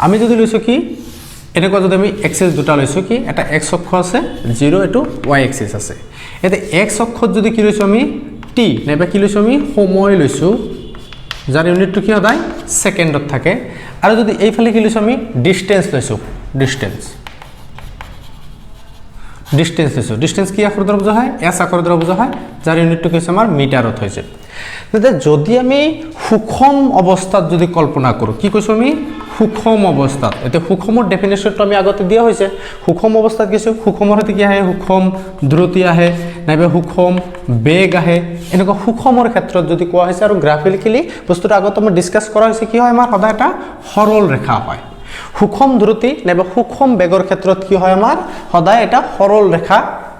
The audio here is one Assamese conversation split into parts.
আমি যদি লৈছোঁ কি এনেকুৱা যদি আমি এক্সিছ দুটা লৈছোঁ কি এটা এক্স অক্ষ আছে 0 এইটো ওয়াই এক্সিছ আছে এতিয়া এক্স অক্ষত যদি কি লৈছোঁ আমি টি নাইবা কি লৈছোঁ আমি সময় লৈছোঁ যাৰ ইউনিটটো কি সদায় সেকেন্ডত থাকে আৰু যদি এইফালে কি লৈছোঁ আমি ডিসটেন্স লৈছোঁ ডিসটেন্স লৈছোঁ ডিসটেন্স কি আখৰ দ্বাৰা বুজা হয় এস আখৰ দ্বাৰা বুজা হয় যাৰ ইউনিটটো কি হৈছে আমাৰ মিটাৰত হৈছে তেতিয়া যদি আমি সুষম অৱস্থাত যদি কল্পনা কৰোঁ কি কৈছোঁ আমি সুষম অৱস্থাত এতিয়া সুষমৰ ডেফিনেশ্যনটো আমি আগতে দিয়া হৈছে সুষম অৱস্থাত কিছু সুষমৰ সৈতে কি আহে সুষম দ্ৰুতি আহে নাইবা সুষম বেগ আহে এনেকুৱা সুষমৰ ক্ষেত্ৰত যদি কোৱা হৈছে আৰু গ্ৰাফিক্যালি বস্তুটো আগতে মই ডিসকাস কৰা হৈছে কি হয় আমাৰ সদায় এটা সৰল ৰেখা হয় সুষম দ্ৰুতি নাইবা সুষম বেগৰ ক্ষেত্ৰত কি হয় আমাৰ সদায় এটা সৰল ৰেখা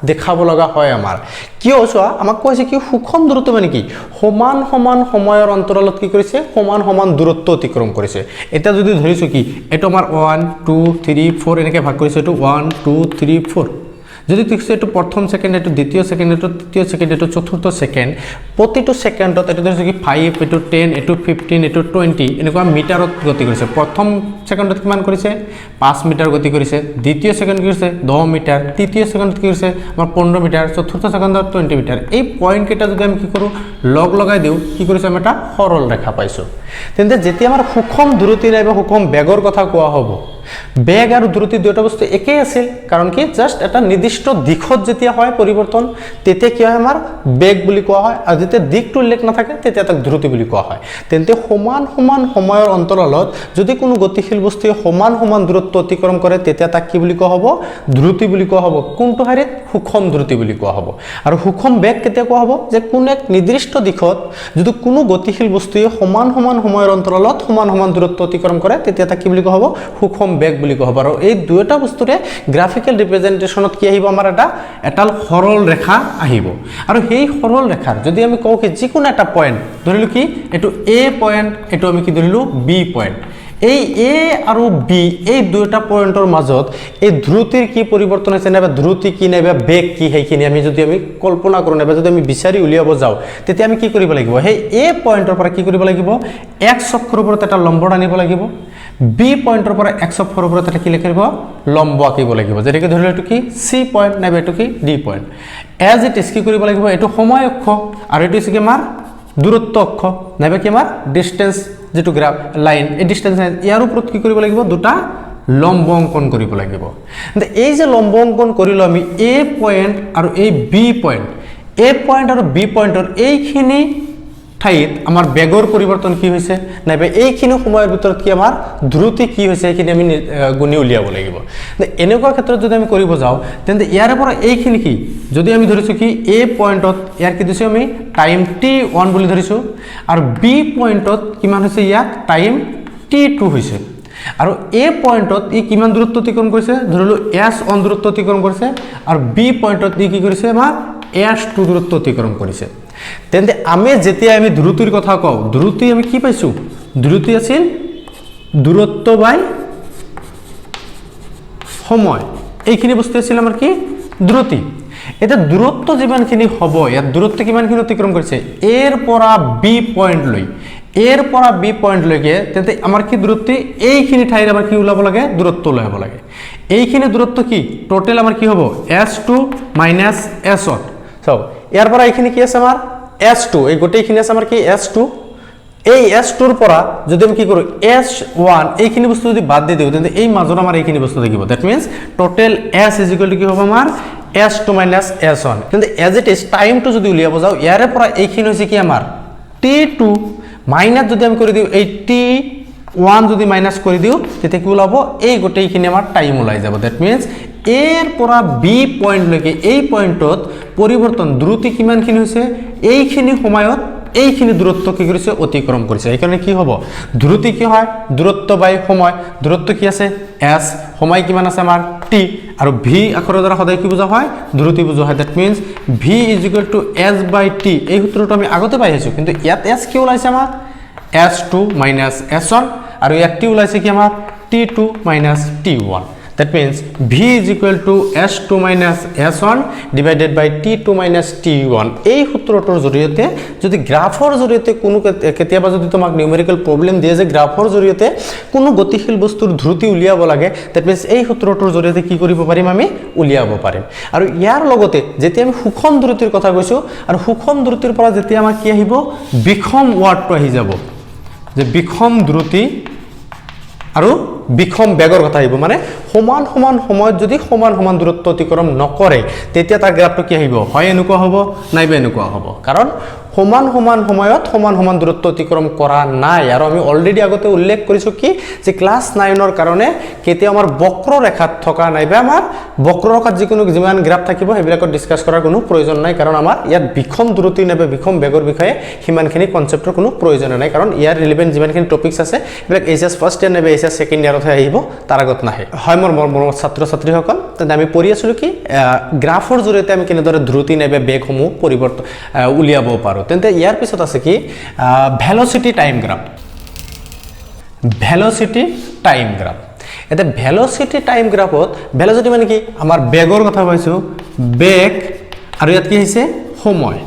দেখাব লগা হয় আমাৰ কিয় চোৱা আমাক কৈছে কি সুষম দূৰত্ব মানে কি সমান সমান সময়ৰ অন্তৰালত কি কৰিছে সমান সমান দূৰত্ব অতিক্ৰম কৰিছে এটা যদি ধৰিছো কি এটো আমাৰ 1 2 3 4 এনেকৈ ভাগ কৰিছে এটো 1 2 3 4 যদি দেখছো এটো প্ৰথম সেকেন্ড এটো দ্বিতীয় সেকেন্ড এটো তৃতীয় সেকেন্ড এটো চতুৰ্থ সেকেন্ড প্ৰতিটো সেকেন্ডত এটো ধৰিছো কি 5 এটো 10 এটো 15 এটো 20 এনেকুৱা মিটাৰত গতি কৰিছে প্ৰথম সেকেন্ডত কিমান কৰিছে 5 মিটাৰ গতি কৰিছে দ্বিতীয় সেকেন্ড কি কৰিছে 10 মিটাৰ তৃতীয় সেকেন্ডত কি কৰিছে আমাৰ 15 মিটাৰ চতুৰ্থ সেকেন্ডত 20 মিটাৰ এই পয়েন্ট কেইটা যদি আমি কি কৰো লগ লগাই দিও কি কৰিছে আমি এটা সৰল ৰেখা পাইছো তেন্তে যেতিয়া আমাৰ সুষম দ্ৰুতি নাইবা সুষম বেগৰ কথা কোৱা হ'ব বেগ আৰু দ্ৰুতি দুটা বস্তু একেই আছিল কাৰণ কি জাস্ট এটা নিৰ্দিষ্ট দিশত যেতিয়া হয় পৰিৱৰ্তন তেতিয়া কি হয় আমাৰ বেগ বুলি কোৱা হয় আৰু যেতিয়া দিকটো উল্লেখ নাথাকে তেতিয়া তাক দ্ৰুতি বুলি কোৱা হয় তেন্তে সমান সমান সময়ৰ অন্তৰালত যদি কোনো গতিশীল বস্তুৱে সমান সমান দূৰত্ব অতিক্ৰম কৰে তেতিয়া তাক কি বুলি কোৱা হ'ব দ্ৰুতি বুলি কোৱা হ'ব কোনটো হাৰিত সুষম দ্ৰুতি বুলি কোৱা হ'ব আৰু সুষম বেগ কেতিয়া কোৱা হ'ব যে কোনো এক নিৰ্দিষ্ট দিশত যদি কোনো গতিশীল বস্তুৱে সমান সমান সময়ৰ অন্তৰালত সমান সমান দূৰত্ব অতিক্ৰম কৰে তেতিয়া তাক কি বুলি কোৱা হ'ব সুষম বেগ বুলি কোৱা হ'ব আৰু এই দুটা বস্তুৰে গ্ৰাফিক্যাল ৰিপ্ৰেজেন্টেশনত কি আহিব আমাৰ এটা সৰল ৰেখা আহিব আৰু সেই সৰল ৰেখাৰ যদি আমি কওঁ কি যিকোনো এটা পয়েন্ট ধৰিলো কি এটো এ পয়েন্ট এটো আমি কি ধৰিলো বি পয়েন্ট এই এ আৰু বি এই দুটা পয়েন্টৰ মাজত এই দ্ৰুতিৰ কি পৰিৱৰ্তন হৈছে নাইবা দ্ৰুতি কি নাইবা বেগ কি সেইখিনি আমি যদি আমি কল্পনা কৰোঁ নাইবা যদি আমি বিচাৰি উলিয়াব যাওঁ তেতিয়া আমি কি কৰিব লাগিব সেই এ পয়েন্টৰ পৰা কি কৰিব লাগিব এক্স অক্ষৰ ওপৰত এটা লম্ব আনিব লাগিব বি পয়েন্টৰ পৰা এক্স অক্ষৰ ওপৰত এটা কি লিখিব লম্ব আঁকিব লাগিব যেনেকৈ ধৰিলো এটো কি সি পয়েন্ট নাইবা এটো কি D point as it is কি কৰিব লাগিব এটো সময় অক্ষ আৰু এটো কি আমাৰ দূৰত্ব অক্ষ নাইবা কি আমাৰ ডিসটেন্স যেটো গ্ৰাফ লাইন এই ডিসটেন্স ইয়াৰ ওপৰত কি কৰিব লাগিব দুটা লম্ব অঙ্কন কৰিব লাগিব এই যে লম্ব অঙ্কন কৰিলো আমি এ পয়েন্ট আৰু এই বি পয়েন্ট এ পয়েন্ট আৰু বি পয়েন্টৰ এইখিনি ঠাইত আমাৰ বেগৰ পৰিৱৰ্তন কি হৈছে নাইবা এইখিনি সময়ৰ ভিতৰত কি আমাৰ দ্ৰুতি কি হৈছে এইখিনি আমি গুণি উলিয়াব লাগিব এনেকুৱা ক্ষেত্ৰত যদি আমি কৰিব যাওঁ তেন্তে ইয়াৰ পৰা এইখিনি কি যদি আমি ধৰিছো কি এ পয়েন্টত ইয়াৰ কি দিছো আমি টাইম t1 বুলি ধৰিছো আৰু বি পয়েন্টত কিমান হৈছে ইয়াত টাইম t2 হৈছে আৰু এ পয়েন্টত ই কিমান দূৰত্ব অতিক্ৰম কৰিছে ধৰিলো s1 দূৰত্ব অতিক্ৰম কৰিছে আৰু বি পয়েন্টত ই কি কৰিছে আমাৰ s2 দূৰত্ব অতিক্ৰম কৰিছে তেন্তে আমি যেতিয়া আমি দ্ৰুতিৰ কথা কওঁ দ্ৰুতি আমি কি পাইছো দ্ৰুতি আছিল দূৰত্ব বাই সময় এইখিনি বস্তু আছিল আমাৰ কি দ্ৰুতি এটা দূৰত্ব যিমানখিনি হ'ব ইয়াত দূৰত্ব কিমানখিনি অতিক্ৰম কৰিছে এৰ পৰা বি পয়েন্ট লৈ এৰ পৰা বি পয়েন্ট লৈকে তেন্তে আমাৰ কি দূৰত্ব এইখিনি ঠাইৰ আমাৰ কি ওলাব লাগে দূৰত্ব ওলাব লাগে এইখিনি দূৰত্ব কি টোটাল আমাৰ কি হ'ব s2 - s1 সো ইয়াৰ পৰা এইখিনি কি আছে আমাৰ s2 এই গোটেইখিনি আছে আমাৰ কি s2 এই s2 ৰ পৰা যদি আমি কি কৰো s1 এইখিনি বস্তু যদি বাদ দি দিও তেন্তে এই মাজৰ আমাৰ এইখিনি বস্তু থাকিব দ্যাট মিন্স টোটাল s কি হ'ব আমাৰ s2 - s1 কিন্তু এজ ইট ইজ টাইমটো যদি উলিয়াব যাও ইয়াৰে পৰা এইখিনি হৈছে কি আমাৰ t2 মাইনাস যদি আমি কৰি দিও এই t1 যদি মাইনাস কৰি দিও তেতিয়া কি ওলাব এই গোটেইখিনি আমাৰ টাইম ওলাই যাব দ্যাট মিন্স এৰ পৰা বি পয়েন্ট লৈকে এই পয়েন্টত পৰিৱৰ্তন দ্ৰুতি কিমানখিনি হৈছে এইখিনি সময়ত এইখিনি দূৰত্ব কি কৰিছে অতিক্ৰম কৰিছে এই কাৰণে কি হ'ব দ্ৰুতি কি হয় দূৰত্ব বাই সময় দূৰত্ব কি আছে s সময় কিমান আছে আমাৰ t আৰু v আখৰৰ দ্বাৰা সদায় কি বুজা হয় দ্ৰুতি বুজা হয় দ্যাট মিন্স v = s/t এই সূত্ৰটো আমি আগতে পাই আছো কিন্তু ইয়াত s কি ওলাইছে আমাৰ s2 - s1 আৰু ইয়াত t ওলাইছে কি আমাৰ t2 - t1 That means V is equal to S2 minus S1 divided by T2 minus T1 এই সূত্ৰটোৰ জৰিয়তে যদি গ্ৰাফৰ জৰিয়তে কোনো কেতিয়াবা যদি তোমাক নিউমেৰিকেল প্ৰবলেম দিয়ে যে গ্ৰাফৰ জৰিয়তে কোনো গতিশীল বস্তুৰ ধ্ৰুতি উলিয়াব লাগে that means এই সূত্ৰটোৰ জৰিয়তে কি কৰিব পাৰিম আমি উলিয়াব পাৰিম আৰু ইয়াৰ লগতে যেতিয়া আমি সুষম ধ্ৰুতিৰ কথা কৈছো আৰু সুষম ধ্ৰুতিৰ পৰা যেতিয়া আমাৰ কি আহিব বিখম ওয়াৰ্ডটো আহি যাব যে বিখম ধ্ৰুতি আৰু বিখম বেগৰ কথা আহিব মানে সমান সমান সময়ত যদি সমান সমান দূৰত্ব অতিক্ৰম নকৰে তেতিয়া তাৰ গ্ৰাফটো কি আহিব হয় এনেকুৱা হ'ব নাইবা এনেকুৱা হ'ব কাৰণ সমান সমান সময়ত সমান সমান দূৰত্ব অতিক্ৰম কৰা নাই আৰু আমি অলৰেডি আগতে উল্লেখ কৰিছো কি যে ক্লাস 9 ৰ কাৰণে কেতিয়া আমাৰ বক্ৰৰেখাত থকা নাইবা আমাৰ বক্ৰৰেখাত যিকোনো যিমান গ্ৰাফ থাকিব হেবিলাকত ডিসকাস কৰাৰ কোনো প্ৰয়োজন নাই কাৰণ আমাৰ ইয়াত বিখম ধ্ৰুতি নাইবা বিখম বেগৰ বিষয়ে হিমানখিনি কনসেপ্টৰ কোনো প্ৰয়োজন নাই কাৰণ ইয়াৰ ৰিলেভেন্ট যিমানখিনি টপিকস আছে হেবিলাক এইচএস ফাৰ্স্ট ইয়াৰ নাইবা এইচএস সেকেন্ড ইয়াৰত আহিব তাৰ আগত নাহে হয় মোৰ ছাত্ৰ ছাত্ৰীসকল তেন্তে আমি পঢ়ি আছিলো কি গ্ৰাফৰ জৰিয়তে আমি কেনেদৰে ধ্ৰুতি নাইবা বেগসমূহ পৰিৱৰ্তন উলিয়াব পাৰো তেন্তে ইয়াৰ পিছত আছে কি velocity time graph velocity time graph এতে ভেলোসিটি টাইম গ্ৰাফত ভেলোসিটি মানে কি আমাৰ বেগৰ কথা কৈছো বেগ আৰু ইয়াত কি হৈছে সময়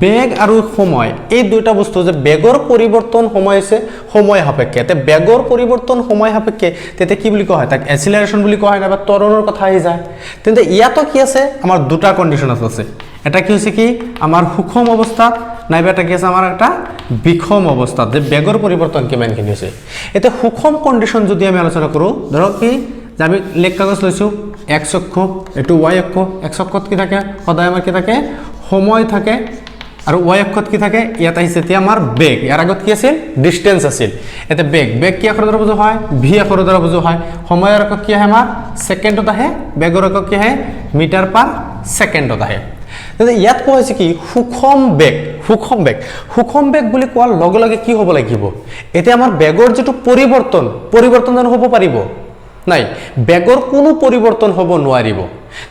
বেগ আৰু সময় এই দুটা বস্তু যে বেগৰ পৰিৱৰ্তন সময় আছে সময় সাপেক্ষে তে বেগৰ পৰিৱৰ্তন সময় সাপেক্ষে তেতে কি বুলি কোৱা হয় তাক এক্সিলাৰেশন বুলি কোৱা হয় না বা ত্বৰণৰ কথা আহি যায় তেন্তে ইয়াতো কি আছে আমাৰ দুটা কন্ডিশন আছে এটা কি হৈছে কি আমাৰ সুষম অৱস্থাত নাইবা এটা কি আছে আমাৰ একটা বিখম অৱস্থাত যে বেগৰ পৰিৱৰ্তন কিমানখিনি হৈছে এতে সুষম কন্ডিশন যদি আমি আলোচনা কৰো ধৰক কি যে আমি লেখ কাগজ লৈছো x অক্ষ এটো y অক্ষ x অক্ষত কি থাকে সদায় আমাৰ কি থাকে সময় থাকে আৰু y অক্ষত কি থাকে ইয়াত আহিছে তে আমাৰ বেগ ইয়াৰ আগত কি আছিল ডিসটেন্স আছিল এতে বেগ কি আখৰৰ দ্বাৰা বুজোৱা হয় v আখৰৰ দ্বাৰা বুজোৱা হয় সময়ৰ একক কি আহে আমাৰ সেকেন্ডত আহে বেগৰ একক কি আহে মিটাৰ পাৰ সেকেন্ডত আহে তেন্তে ইয়াত কোৱা হৈছে কি সুষম বেগ বুলি কোৱাৰ লগে লগে কি হ'ব লাগিব এতে আমাৰ বেগৰ যেটো পৰিৱৰ্তন জানো হ'ব পাৰিব নাই বেগৰ কোনো পৰিৱৰ্তন হ'ব নোৱাৰিব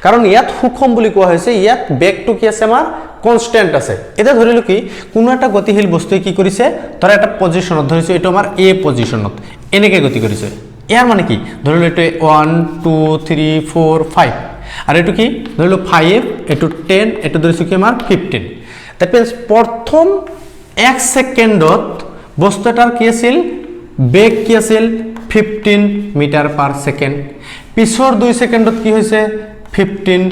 কাৰণ ইয়াত সুষম বুলি কোৱা হৈছে ইয়াত বেগটো কি আছে আমাৰ কনস্ট্যান্ট আছে এটা ধৰিলো কি কোনো এটা গতিশীল বস্তুৱে কি কৰিছে ধৰা এটা পজিশনত ধৰিছো এটো আমাৰ এ পজিশনত এনেকে গতি কৰিছে ইয়াৰ মানে কি ধৰিলো এটো 1 2 3 4 5 আৰ এটো কি ধৰিলো 5 এটো 10 এটো ধৰিছো কি আমাৰ 15 দ্যাট মিন্স প্ৰথম 1 সেকেন্ডত বস্তুটাৰ কি আছিল বেগ কি আছিল 15 মিটাৰ পাৰ সেকেন্ড পিছৰ 2 সেকেন্ডত কি হৈছে 15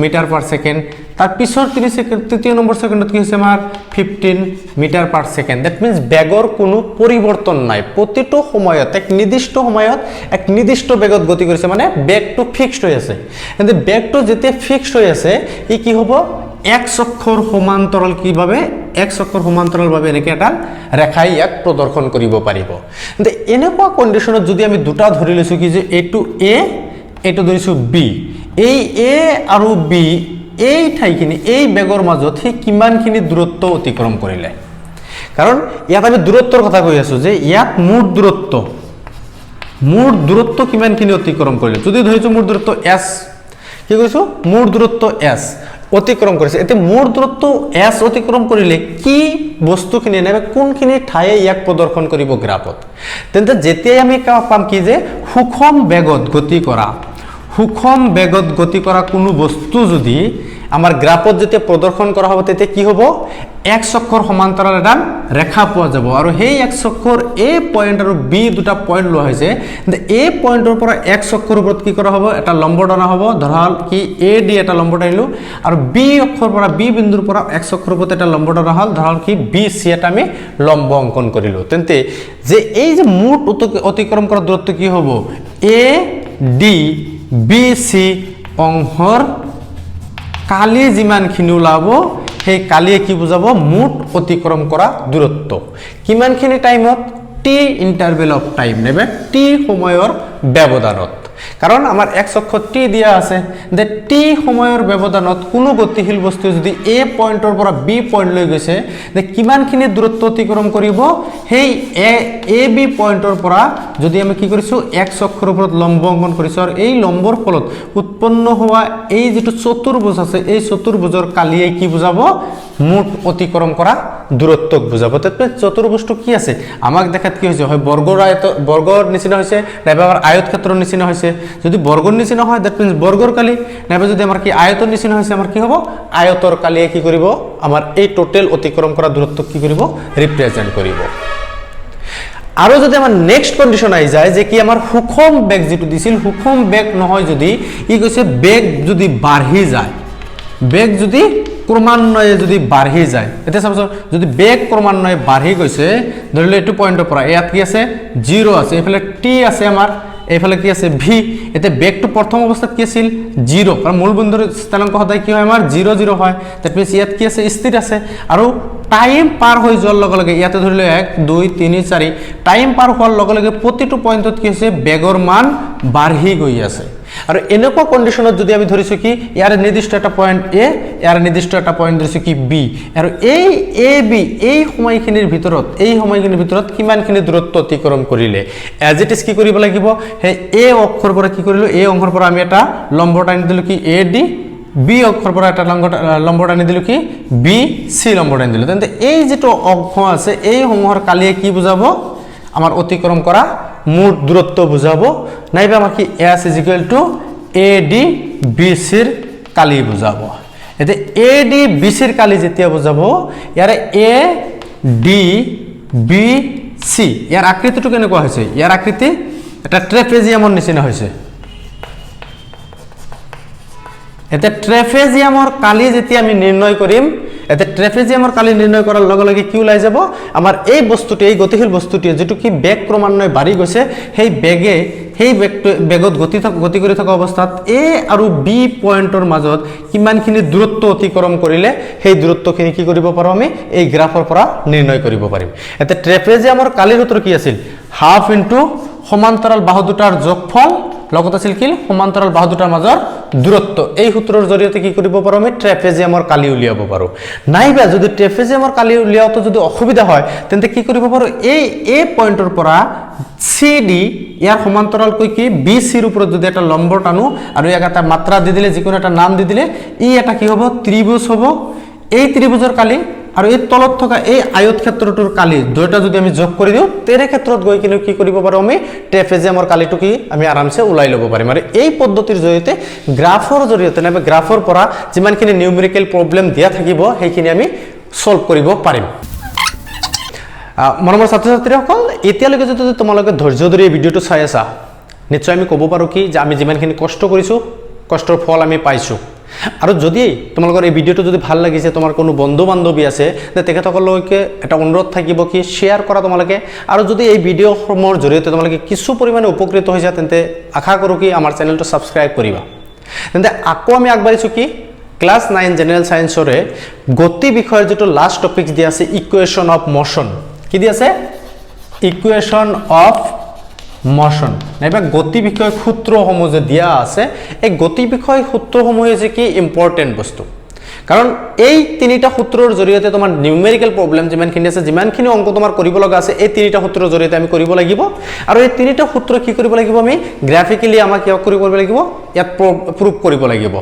মিটাৰ পাৰ সেকেন্ড তাৰ পিছৰ 3 সেকেন্ড তৃতীয় নম্বৰ সেকেন্ডত কি হৈছে আমাৰ 15 metre per second that means বেগৰ কোনো পৰিৱৰ্তন নাই প্ৰতিটো সময়ত এক নিৰ্দিষ্ট সময়ত এক নিৰ্দিষ্ট বেগত গতি কৰিছে মানে বেগটো ফিক্সড হৈ আছে এতে বেগটো যেতিয়া ফিক্সড হৈ আছে ই কি হ'ব x অক্ষৰ সমান্তৰাল কিভাবে x অক্ষৰ সমান্তৰাল ভাবে এনেকে এটা ৰেখাই ইয়াক প্ৰদৰ্শন কৰিব পাৰিব কিন্তু এনেকুৱা কন্ডিশনত যদি আমি দুটা ধৰি লৈছো কি যে এটো a এটো ধৰিছো b এই a আৰু b এই ঠাইখিনি এই বেগৰ মাজত হি কিমানখিনি দূৰত্ব অতিক্ৰম কৰিলে কাৰণ ইয়াত আমি দূৰত্বৰ কথা কৈ আছো যে ইয়াত মুঠ দূৰত্ব কিমানখিনি অতিক্ৰম কৰিলে যদি ধৰিছো মুঠ দূৰত্ব s কি কৈছো মুঠ দূৰত্ব s অতিক্ৰম কৰিছে এতে মুঠ দূৰত্ব s অতিক্ৰম কৰিলে কি বস্তুখিনি নেবে কোনখিনি ঠায়ে ইয়াক প্ৰদৰ্শন কৰিব গ্ৰাফত তেন্তে যেতিয়া আমি পাম কি যে সুষম বেগত গতি কৰা কোনো বস্তু যদি আমাৰ গ্ৰাফত যেতিয়া প্ৰদৰ্শন কৰা হ'ব তেতিয়া কি হ'ব x অক্ষৰ সমান্তৰাল এটা ৰেখা পোৱা যাব আৰু সেই x অক্ষৰ a পয়েন্ট আৰু b দুটা পয়েন্ট লোৱা হৈছে কিন্তু a পয়েন্টৰ পৰা x অক্ষৰ ওপৰত কি কৰা হ'ব এটা লম্ব টানা হ'ব ধৰাল কি a d এটা লম্ব টানিলো আৰু b অক্ষৰ পৰা b বিন্দুৰ পৰা x অক্ষৰ ওপৰত এটা লম্ব টানা হ'ল ধৰাল কি b c এটা আমি লম্ব অঙ্কন কৰিলো তেন্তে যে এই যে মুঠ অতিক্ৰম কৰা দূৰত্ব কি হ'ব a d b c অংশৰ কালি যিমানখিনি ওলাব সেই কালিয়ে কি বুজাবো মুঠ অতিক্ৰম কৰা দূৰত্ব কিমানখিনি টাইমত t ইন্টাৰভেল অফ টাইম নেবে t সময়ৰ ব্যৱধানত কাৰণ আমাৰ x অক্ষ t দিয়া আছে যে t সময়ৰ ব্যৱধানত কোনো গতিশীল বস্তু যদি a পয়েন্টৰ পৰা b পয়েন্ট লৈ গৈছে যে কিমানখিনি দূৰত্ব অতিক্ৰম কৰিব সেই a b পয়েন্টৰ পৰা যদি আমি কি কৰিছো x অক্ষৰ ওপৰত লম্ব অঙ্কন কৰিছো আৰু এই লম্বৰ ফলত উৎপন্ন হোৱা এই যেটো চতুৰ্ভুজ আছে এই চতুৰ্ভুজৰ কালিয়ে কি বুজাব মুঠ অতিক্ৰম কৰা দূৰত্বক বুজাব তেতে চতুৰ্ভুজটো কি আছে আমাক দেখাত কি হৈছে হয় বৰ্গৰ নিচিনা হৈছে নাইবা আয়তক্ষেত্ৰৰ নিচিনা হৈছে হৈছে যদি বৰ্গৰ নিচিনা হয় দ্যাট মিন্স বৰ্গৰ কালি নাইবা যদি আমাৰ কি আয়তৰ নিচিনা হৈছে আমাৰ কি হ'ব আয়তৰ কালিয়ে কি কৰিব আমাৰ এই টোটাল অতিক্ৰম কৰা দূৰত্ব কি কৰিব ৰিপ্ৰেজেন্ট কৰিব আৰু যদি আমাৰ নেক্সট কন্ডিশন আই যায় যে কি আমাৰ সুষম বেগ যেটো দিছিল সুষম বেগ নহয় যদি ই কৈছে বেগ যদি বাঢ়ি যায় বেগ যদি ক্ৰমান্বয়ে যদি বাঢ়ি যায় এটা চাবছ যদি বেগ ক্ৰমান্বয়ে বাঢ়ি গৈছে ধৰিলে এটো পয়েন্টৰ পৰা ইয়াত কি আছে 0 আছে এফালে t আছে আমাৰ এইফালে কি আছে v এতে বেগটো প্ৰথম অৱস্থাত কি আছিল 0 কাৰণ মূল বিন্দুৰ স্থানাংক সদায় কি হয় আমাৰ 0 0 হয় দ্যাট মিন্স ইয়াত কি আছে স্থিৰ আছে আৰু টাইম পাৰ হৈ যোৱাৰ লগে লগে ইয়াতে ধৰিলে 1 2 3 4 টাইম পাৰ হোৱাৰ লগে লগে প্ৰতিটো পয়েন্টত কি হৈছে বেগৰ মান বাঢ়ি গৈ আছে আৰু এনেকুৱা কন্ডিশনত যদি আমি ধৰিছো কি ইয়াৰ নিৰ্দিষ্ট এটা পয়েন্ট a ইয়াৰ নিৰ্দিষ্ট এটা পয়েন্ট ধৰিছো কি b আৰু এই a b এই সময়খিনিৰ ভিতৰত কিমানখিনি দূৰত্ব অতিক্ৰম কৰিলে এজ ইট ইজ কি কৰিব লাগিব হে a অক্ষৰ পৰা কি কৰিলো a অংশৰ পৰা আমি এটা লম্ব টানি দিলো কি ad b অক্ষৰ পৰা এটা লম্ব টানি দিলো কি b c লম্ব টানি দিলো তেন্তে এই যেটো অংশ আছে এই সমূহৰ কালিয়ে কি বুজাব আমাৰ অতিক্ৰম কৰা মুঠ দূৰত্ব বুজাবো নাইবা আমাৰ কি s AD BC ৰ কালি বুজাবো এতে AD BC ৰ কালি যেতিয়া বুজাবো ইয়াৰে AD BC ইয়াৰ আকৃতিটো কেনেকুৱা হৈছে ইয়াৰ আকৃতি এটা ট্ৰেপেজিয়ামৰ নিচিনা হৈছে এতে ট্ৰেপেজিয়ামৰ কালি যেতিয়া আমি নিৰ্ণয় কৰিম এতে ট্ৰেপেজিয়ামৰ কালি নিৰ্ণয় কৰাৰ লগে লগে কি ওলাই যাব আমাৰ এই বস্তুটি এই গতিশীল বস্তুটি যেটো কি বেগ ক্ৰমান্বয়ে বাঢ়ি গৈছে সেই বেগত গতি কৰি থকা অৱস্থাত a আৰু b পয়েন্টৰ মাজত কিমানখিনি দূৰত্ব অতিক্ৰম কৰিলে সেই দূৰত্বখিনি কি কৰিব পাৰো আমি এই গ্ৰাফৰ পৰা নিৰ্ণয় কৰিব পাৰিম এতে ট্ৰেপেজিয়ামৰ কালিৰ সূত্ৰ কি আছিল হাফ ইনটু সমান্তৰাল বাহু দুটাৰ যোগফল লগত আছিল কি সমান্তৰাল বাহু দুটাৰ মাজৰ দূৰত্ব এই সূত্ৰৰ জৰিয়তে কি কৰিব পাৰো আমি ট্ৰেপেজিয়ামৰ কালি উলিয়াব পাৰো নাইবা যদি ট্ৰেপেজিয়ামৰ কালি উলিয়াওতে যদি অসুবিধা হয় তেন্তে কি কৰিব পাৰো এই a পয়েন্টৰ পৰা CD ইয়াৰ সমান্তৰাল কৈ কি BC ৰ ওপৰত যদি এটা লম্ব টানো আৰু ইয়াক এটা মাত্ৰা দি দিলে যিকোনো এটা নাম দি দিলে ই এটা কি হ'ব ত্ৰিভুজ হ'ব এই ত্ৰিভুজৰ কালি আৰু এই তলত থকা এই আয়ত ক্ষেত্ৰটোৰ কালি দুটা যদি আমি যোগ কৰি দিও তেনে ক্ষেত্ৰত গৈ কিনে কি কৰিব পাৰো আমি ট্ৰেপেজিয়ামৰ কালিটো কি আমি আৰামছে উলাই লব পাৰিম আৰু এই পদ্ধতিৰ জৰিয়তে গ্ৰাফৰ জৰিয়তে নাইবা গ্ৰাফৰ পৰা যিমানখিনি নিউমেৰিকেল প্ৰবলেম দিয়া থাকিব সেইখিনি আমি সলভ কৰিব পাৰিম মৰমৰ ছাত্ৰ ছাত্ৰীসকল এতিয়ালৈকে যদি তোমালোকে ধৈৰ্য ধৰি এই ভিডিওটো চাই আছা নিশ্চয় আমি ক'ব পাৰো কি যে আমি যিমানখিনি কষ্ট কৰিছো কষ্টৰ ফল আমি পাইছো আৰু যদি তোমালোকৰ এই ভিডিওটো যদি ভাল লাগিছে তোমাৰ কোনো বন্ধু বান্ধৱী আছে তে তেখেতসকললৈকে এটা অনুৰোধ থাকিব কি শেয়াৰ কৰা তোমালোকে আৰু যদি এই ভিডিওসমূহৰ জৰিয়তে তোমালোকে কিছু পৰিমাণে উপকৃত হৈছা তেন্তে আশা কৰো কি আমাৰ চেনেলটো সাবস্ক্ৰাইব কৰিবা তেন্তে আকৌ আমি আগবাঢ়িছো কি ক্লাস 9 জেনাৰেল সায়েন্সৰে গতি বিষয়ৰ যেটো লাষ্ট টপিকস দিয়া আছে ইকুৱেশ্যন অফ মোশন কি দি আছে ইকুৱেশ্যন অফ মোশন নাইবা গতি বিষয় সূত্ৰসমূহ যে দিয়া আছে এই গতি বিষয় সূত্ৰসমূহ হৈছে কি ইম্পৰ্টেন্ট বস্তু কাৰণ এই তিনিটা সূত্ৰৰ জৰিয়তে তোমাৰ নিউমেৰিকেল প্ৰবলেম যিমানখিনি আছে যিমানখিনি অংক তোমাৰ কৰিব লগা আছে এই তিনিটা সূত্ৰৰ জৰিয়তে আমি কৰিব লাগিব আৰু এই তিনিটা সূত্ৰ কি কৰিব লাগিব আমি গ্ৰাফিক্যালি আমাক কি কৰিব লাগিব ইয়াত প্ৰুফ কৰিব লাগিব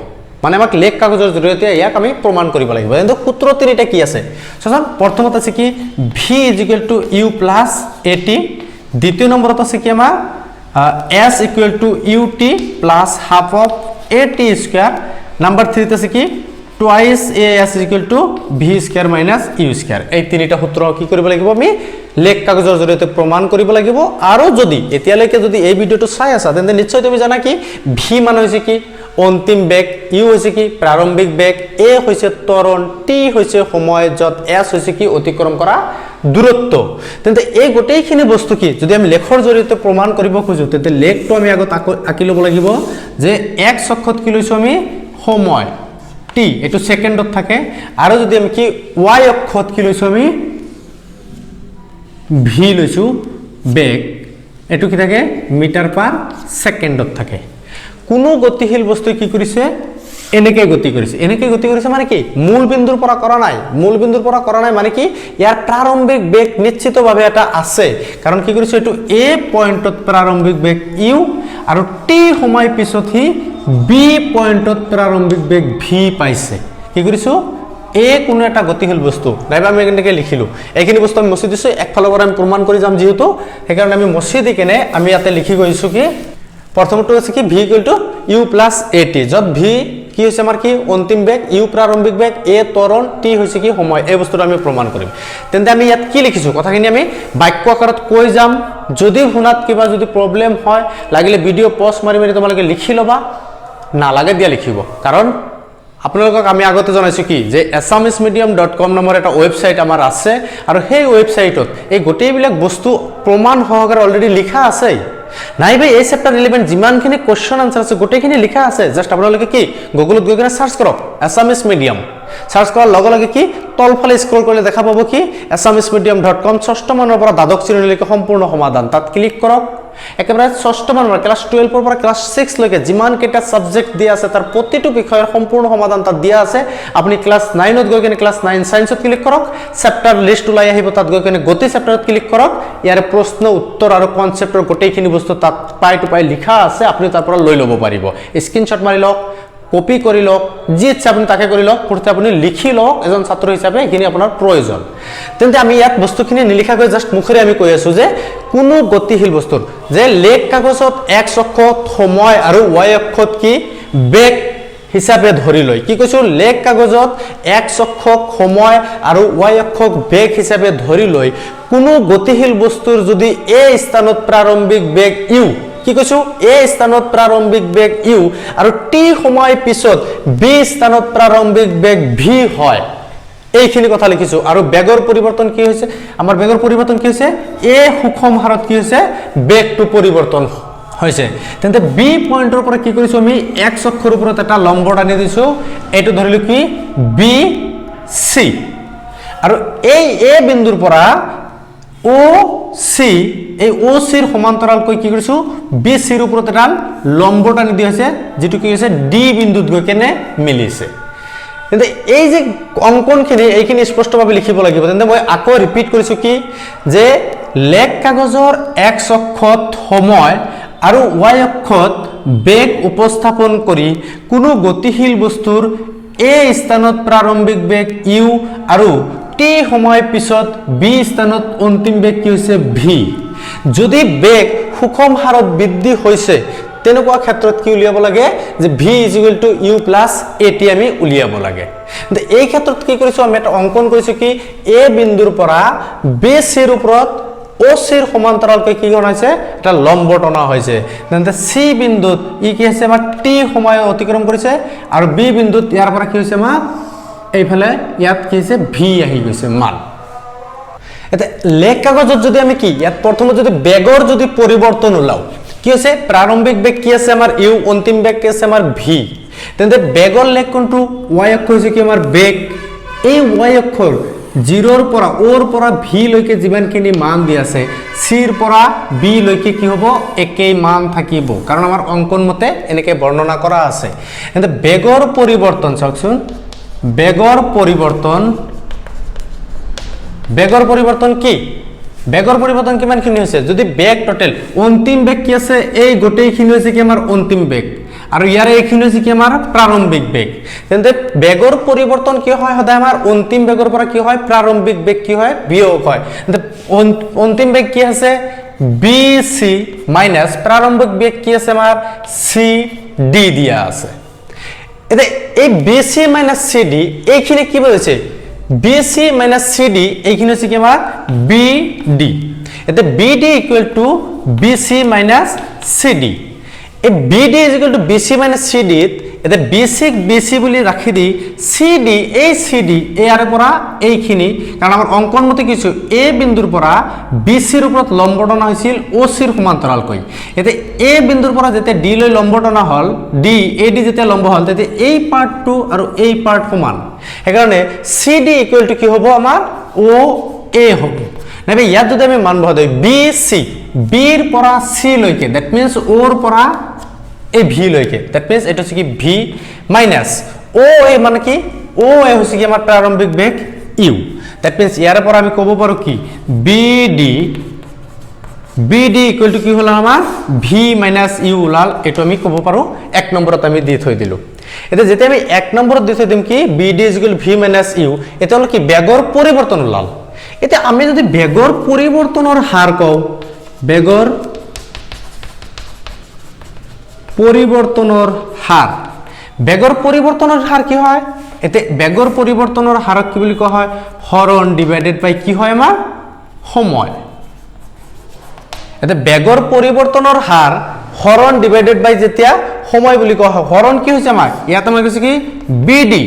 মানে আমাক লেখ কাগজৰ জৰিয়তে ইয়াক আমি প্ৰমাণ কৰিব লাগিব কিন্তু সূত্ৰ তিনিটা কি আছে চাচোন প্ৰথমত আছে কি v u + at দ্বিতীয় নম্বৰত আছে কি আমাৰ s = ut + half of at square number 3 তে আছে কি twice as = v square - u square এই তিনিটা সূত্ৰ কি কৰিব লাগিব আমি লেখ কাগজৰ জৰিয়তে প্ৰমাণ কৰিব লাগিব আৰু যদি এতিয়ালৈকে যদি এই ভিডিওটো চাই আছা তেন্তে নিশ্চয় তুমি জানা কি v মান হৈছে কি অন্তিম বেগ u হৈছে কি প্ৰাৰম্ভিক বেগ a হৈছে ত্বৰণ t হৈছে সময় যত s হৈছে কি অতিক্ৰম কৰা দূৰত্ব তেন্তে এই গোটেইখিনি বস্তু কি যদি আমি লেখৰ জৰিয়তে প্ৰমাণ কৰিব খুজো তেন্তে লেখটো আমি আগত আঁকি ল'ব লাগিব যে x অক্ষত কি লৈছো আমি সময় t এটো সেকেন্ডত থাকে আৰু যদি আমি কি y অক্ষত কি লৈছো আমি v লৈছো বেগ এটো কি থাকে মিটাৰ পাৰ সেকেন্ডত থাকে কোনো গতিশীল বস্তু কি কৰিছে এনেকে গতি কৰিছে মানে কি মূল বিন্দুৰ পৰা কৰা নাই মানে কি ইয়াৰ প্ৰাৰম্ভিক বেগ নিশ্চিতভাৱে এটা আছে কাৰণ কি কৰিছে এটো a পয়েন্টত প্ৰাৰম্ভিক বেগ u আৰু t সময় পিছত হি b পয়েন্টত প্ৰাৰম্ভিক বেগ v পাইছে কি কৰিছো a কোনো এটা গতিশীল বস্তু নাইবা আমি এনেকে লিখিলো এইখিনি বস্তু আমি মছি দিছো একফালৰ পৰা আমি প্ৰমাণ কৰি যাম যেহেতু সেই কাৰণে আমি মছি দি কেনে আমি ইয়াতে লিখি গৈছো কি প্ৰথমটো হৈছে কি v equal to u plus at যত v কি হৈছে আমাৰ কি অন্তিম বেগ u প্ৰাৰম্ভিক বেগ a ত্বৰণ t হৈছে কি সময় এই বস্তুটো আমি প্ৰমাণ কৰিম তেন্তে আমি ইয়াত কি লিখিছো কথাখিনি আমি বাক্য আকাৰত কৈ যাম যদি শুনাত কিবা যদি প্ৰবলেম হয় লাগিলে ভিডিও পজ মাৰি মাৰি তোমালোকে লিখি লবা না লাগে দিয়া লিখিব কাৰণ আপোনালোকক আমি আগতে জনাইছো কি যে assamesmedium.com নামৰ এটা ওয়েবসাইট আমাৰ আছে আৰু সেই ওয়েবসাইটত এই গোটেইবিলাক বস্তু প্ৰমাণ সহকাৰে অলৰেডি লিখা আছে নাই ভাই এই চেপ্টাৰ 11 যিমানখিনি কোৱেশ্চন আনসাৰ আছে গোটেইখিনি লিখা আছে জাস্ট আপোনালোকে কি গুগলত গৈ কিনে সাৰ্চ কৰক assamese medium সাৰ্চ কৰাৰ লগে লগে কি তলফালে স্ক্ৰল কৰিলে দেখা পাব কি assamesmedium.com ষষ্ঠ মানৰ পৰা দ্বাদশ শ্ৰেণীলৈকে সম্পূৰ্ণ সমাধান তাত ক্লিক কৰক একেবাৰে ষষ্ঠ মানৰ ক্লাস 12 ৰ পৰা ক্লাস 6 লৈকে যিমান কেইটা সাবজেক্ট দিয়া আছে তাৰ প্ৰতিটো বিষয়ৰ সম্পূৰ্ণ সমাধান তাত দিয়া আছে আপুনি ক্লাস 9 ত গৈ কিনে ক্লাস 9 সায়েন্সত ক্লিক কৰক চেপ্টাৰ লিষ্ট ওলাই আহিব তাত গৈ কিনে গোটেই চেপ্টাৰত ক্লিক কৰক ইয়াৰ প্ৰশ্ন উত্তৰ আৰু কনসেপ্টৰ গোটেইখিনি বস্তু তাত পাই টু পাই লিখা আছে আপুনি তাৰ পৰা লৈ ল'ব পাৰিব স্ক্ৰিনশ্বট মাৰি লওক কপি কৰি লওক যি ইচ্ছা আপুনি তাকে কৰি লওক পুৰতে আপুনি লিখি লওক এজন ছাত্ৰ হিচাপে এখিনি আপোনাৰ প্ৰয়োজন তেন্তে আমি ইয়াত বস্তুখিনি নিলিখাকৈ জাস্ট মুখৰে আমি কৈ আছো যে কোনো গতিশীল বস্তুৰ যে লেখ কাগজত x অক্ষত সময় আৰু y অক্ষত কি বেগ হিচাপে ধৰি লয় কি কৈছো লেখ কাগজত x অক্ষক সময় আৰু y অক্ষক বেগ হিচাপে ধৰি লয় কোনো গতিশীল বস্তুৰ যদি a স্থানত প্ৰাৰম্ভিক বেগ u কি কৈছো a স্থানত প্ৰাৰম্ভিক বেগ u আৰু t সময় পিছত b স্থানত প্ৰাৰম্ভিক বেগ v হয় এইখিনি কথা লিখিছো আৰু বেগৰ পৰিৱৰ্তন কি হৈছে আমাৰ বেগৰ পৰিৱৰ্তন কি হৈছে a সুষম হাৰত কি হৈছে বেগটো পৰিৱৰ্তন হৈছে তেন্তে b পইণ্টৰ পৰা কি কৰিছো আমি x অক্ষৰ ওপৰত এটা লম্ব টানি দিছো এটো ধৰিলো কি b c আৰু এই a বিন্দুৰ পৰা o c এই o c ৰ সমান্তৰাল কৈ কি কৰিছো b c ৰ ওপৰত এটা লম্ব টানি দিয়া হৈছে যেটো কি হৈছে d বিন্দুত গৈ কেনে মিলিছে তেন্তে এই যে অঙ্কনখিনি এইখিনি স্পষ্টভাৱে লিখিব লাগিব তেন্তে মই আকৌ ৰিপিট কৰিছো কি যে লেখ কাগজৰ x অক্ষত সময় আৰু y অক্ষত বেগ উপস্থাপন কৰি কোনো গতিশীল বস্তুৰ a স্থানত প্ৰাৰম্ভিক বেগ u আৰু t সময় পিছত b স্থানত অন্তিম বেগ কি হৈছে v যদি বেগ সুষম হাৰত বৃদ্ধি হৈছে তেনেকুৱা ক্ষেত্ৰত কি উলিয়াব লাগে যে v u + at আমি উলিয়াব লাগে এই ক্ষেত্ৰত কি কৰিছো আমি এটা অঙ্কন কৰিছো কি a বিন্দুৰ পৰা b c ৰ ওপৰত o c ৰ সমান্তৰাল কৈ কি বনাইছে এটা লম্ব টনা হৈছে তেন্তে c বিন্দুত ই কি আছে আমাৰ t সময় অতিক্ৰম কৰিছে আৰু b বিন্দুত ইয়াৰ পৰা কি হৈছে আমাৰ এইফালে ইয়াত কি হৈছে v আহি গৈছে মান এটা লেখ কাগজত যদি আমি কি ইয়াত প্ৰথমে যদি বেগৰ যদি পৰিৱৰ্তন ওলাও কি আছে প্ৰাৰম্ভিক বেগ কি আছে আমাৰ u অন্তিম বেগ কি আছে আমাৰ v তেন্তে বেগৰ লেখ কোনটো y অক্ষ হৈছে কি আমাৰ বেগ এই y অক্ষৰ 0 ৰ পৰা o ৰ পৰা v লৈকে যিমানখিনি মান দি আছে c ৰ পৰা b লৈকে কি হ'ব একেই মান থাকিব কাৰণ আমাৰ অঙ্কন মতে এনেকৈ বৰ্ণনা কৰা আছে তেন্তে বেগৰ পৰিৱৰ্তন চাওকচোন বেগৰ পৰিৱৰ্তন কি বেগৰ পৰিৱৰ্তন কিমানখিনি হৈছে যদি বেগ টোটাল অন্তিম বেগ কি আছে এই গোটেইখিনি হৈছে কি আমাৰ অন্তিম বেগ আৰু ইয়াৰ এইখিনি হৈছে কি আমাৰ প্ৰাৰম্ভিক বেগ তেন্তে বেগৰ পৰিৱৰ্তন কি হয় সদায় আমাৰ অন্তিম বেগৰ পৰা কি হয় প্ৰাৰম্ভিক বেগ কি হয় বিয়োগ হয় তেন্তে অন্তিম বেগ কি আছে bc মাইনাস প্ৰাৰম্ভিক বেগ কি আছে আমাৰ cd দিয়া আছে এতে এই bc মাইনাস cd এইখিনি কি বুঝাইছে bc মাইনাস cd এইখিনি হৈছে কি আমাৰ bd এতে bd equal to bc minus cd এই bd equal to bc minus cd এতে bc bc বুলি ৰাখি দি cd এই cd এই আৰে পৰা এইখিনি কাৰণ আমাৰ অঙ্কন মতে কিছু a বিন্দুৰ পৰা bc ৰ ওপৰত লম্ব টনা হৈছিল o c ৰ সমান্তৰাল কৈ এতে a বিন্দুৰ পৰা যেতে d লৈ লম্ব টনা হল d ad যেতে লম্ব হল তেতে এই পাৰ্টটো আৰু এই পাৰ্ট সমান একাৰণে cd ইকুয়াল টু কি হ'ব আমাৰ oa হ'ব নাবে ইয়াত যদি আমি মান বহাই bc b ৰ পৰা c লৈকে দ্যাট মিন্স o ৰ পৰা a v লৈকে দ্যাট মিন্স এটো কি v মাইনাস oa মানে কি oa হৈছে কি আমাৰ প্ৰাৰম্ভিক বেগ u দ্যাট মিন্স ইয়াৰ পৰা আমি ক'ব পাৰো কি bd ইকুয়াল টু কি হল আমাৰ v মাইনাস u ওলাল এটো আমি ক'ব পাৰো এক নম্বৰত আমি দি থৈ দিলো এটা যেতে আমি এক নম্বৰত দি থৈ দিম কি bd equal v minus u এটা হল কি বেগৰ পৰিৱৰ্তন ওলাল এটা আমি যদি বেগৰ পৰিৱৰ্তনৰ হাৰ কও বেগৰ পৰিৱৰ্তনৰ হাৰ বেগৰ পৰিৱৰ্তনৰ হাৰ কি হয় এতে বেগৰ পৰিৱৰ্তনৰ হাৰক কি বুলি কোৱা হয় হৰণ ডিভাইডেড বাই কি হয় আমাৰ সময় এতে বেগৰ পৰিৱৰ্তনৰ হাৰ হৰণ ডিভাইডেড বাই যেতিয়া সময় বুলি কোৱা হয় হৰণ কি হৈছে আমাৰ ইয়াত আমাৰ কৈছে কি বিডি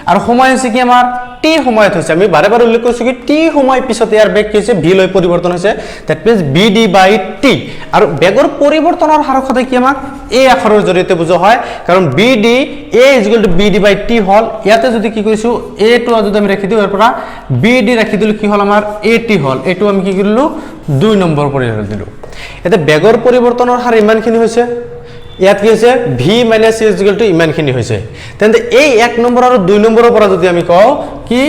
আৰু সময় হৈছে কি আমাৰ টি সময়ত হৈছে আমি বাৰে বাৰে উল্লেখ কৰিছো কি টি সময় পিছত ইয়াৰ বেগ কি হৈছে ভি লৈ পৰিৱৰ্তন হৈছে that means V D by T আৰু বেগৰ পৰিৱৰ্তনৰ হাৰ সদায় কি আমাক এ আখৰৰ জৰিয়তে বুজোৱা হয় কাৰণ BD A is equal to BD by T হল ইয়াতে যদি কি কৈছো এ টো যদি আমি ৰাখি দিও ইয়াৰ পৰা বিডি ৰাখি দিলে কি হল আমাৰ এ টি হল এটো আমি কি কৰিলো 2 নম্বৰ পৰিৱৰ্তন দিলো এতে বেগৰ পৰিৱৰ্তনৰ হাৰ ইমানখিনি হৈছে ইয়াত কি হৈছে v - c = ইমানখিনি হৈছে তেন্তে এই 1 নম্বৰ আৰু 2 নম্বৰৰ পৰা যদি আমি কও কি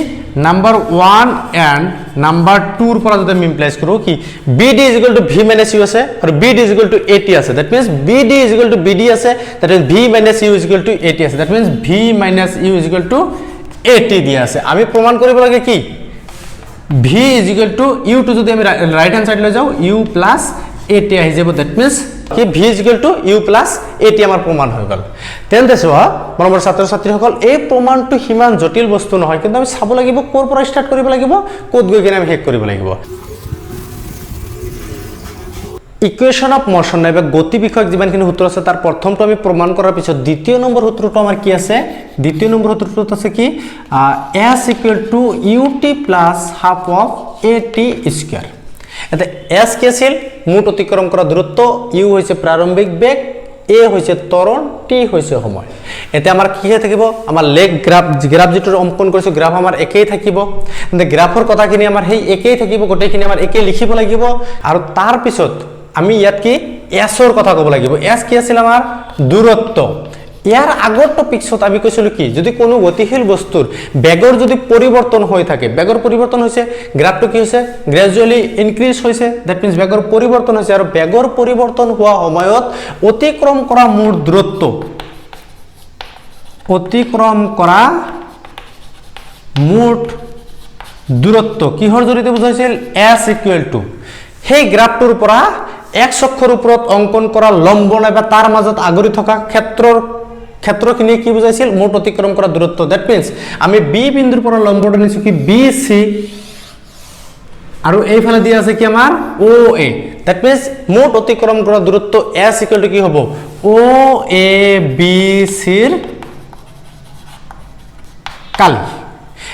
নাম্বাৰ 1 এন্ড নাম্বাৰ 2 ৰ পৰা যদি আমি ইমপ্লাইজ কৰো কি bd = v - c আছে আৰু bd = at আছে দ্যাট মিন্স bd = bd আছে that means v - c = at আছে that means v - u = at দিয়া আছে আমি প্ৰমাণ কৰিব লাগে কি v = u টো যদি আমি ৰাইট হ্যান্ড সাইড লৈ যাও u + at আহি যাব দ্যাট মিন্স কি v = u + at আমাৰ প্ৰমাণ হৈ গল তেন্তে সোৱা মৰমৰ ছাত্ৰ ছাত্ৰীসকল এই প্ৰমাণটো হিমান জটিল বস্তু নহয় কিন্তু আমি চাব লাগিব কোৰ পৰা ষ্টাৰ্ট কৰিব লাগিব কোড গৈ কিনে আমি হেক কৰিব লাগিব ইকুয়েশন অফ মোশন নাইবা গতি বিষয়ক যিমানখিনি সূত্ৰ আছে তাৰ প্ৰথমটো আমি প্ৰমাণ কৰাৰ পিছত দ্বিতীয় নম্বৰ সূত্ৰটো আমাৰ কি আছে দ্বিতীয় নম্বৰ সূত্ৰটো আছে কি s = ut + half of at²। এটা s কি আছিল মুঠ অতিক্ৰম কৰা দূৰত্ব u হৈছে প্ৰাৰম্ভিক বেগ a হৈছে ত্বৰণ t হৈছে সময় এতে আমাৰ কি থাকিব আমাৰ লেগ গ্ৰাফ যেটো অঙ্কন কৰিছো গ্ৰাফ আমাৰ একেই থাকিব কিন্তু গ্ৰাফৰ কথাখিনি আমাৰ হেই একেই থাকিব গোটেইখিনি আমাৰ একেই লিখিব লাগিব আৰু তাৰ পিছত আমি ইয়াত কি s ৰ কথা ক'ব লাগিব s কি আছিল আমাৰ দূৰত্ব ইয়াৰ আগৰ টপিকছত আমি কৈছিলো কি যদি কোনো গতিশীল বস্তুৰ বেগৰ যদি পৰিৱৰ্তন হৈ থাকে বেগৰ পৰিৱৰ্তন হৈছে গ্ৰাফটো কি হৈছে গ্ৰেজুৱেলি ইনক্ৰিজ হৈছে দ্যাট মিন্স বেগৰ পৰিৱৰ্তন হৈছে আৰু বেগৰ পৰিৱৰ্তন হোৱা সময়ত অতিক্ৰম কৰা মুঠ দূৰত্ব অতিক্ৰম কৰা মুঠ দূৰত্ব কিহৰ জৰিয়তে বুজাইছিল s = সেই গ্ৰাফটোৰ পৰা x অক্ষৰ ওপৰত অঙ্কন কৰা লম্ব নাইবা তাৰ মাজত আগৰি থকা ক্ষেত্ৰখিনি কি বুজাইছিল মুঠ অতিক্ৰম কৰা দূৰত্ব দ্যাট মিন্স আমি b বিন্দুৰ পৰা লম্বটো নিছো কি bc আৰু এইফালে দিয়া আছে কি আমাৰ oa দ্যাট মিন্স মুঠ অতিক্ৰম কৰা দূৰত্ব s = কি হ'ব oa bc ৰ কালি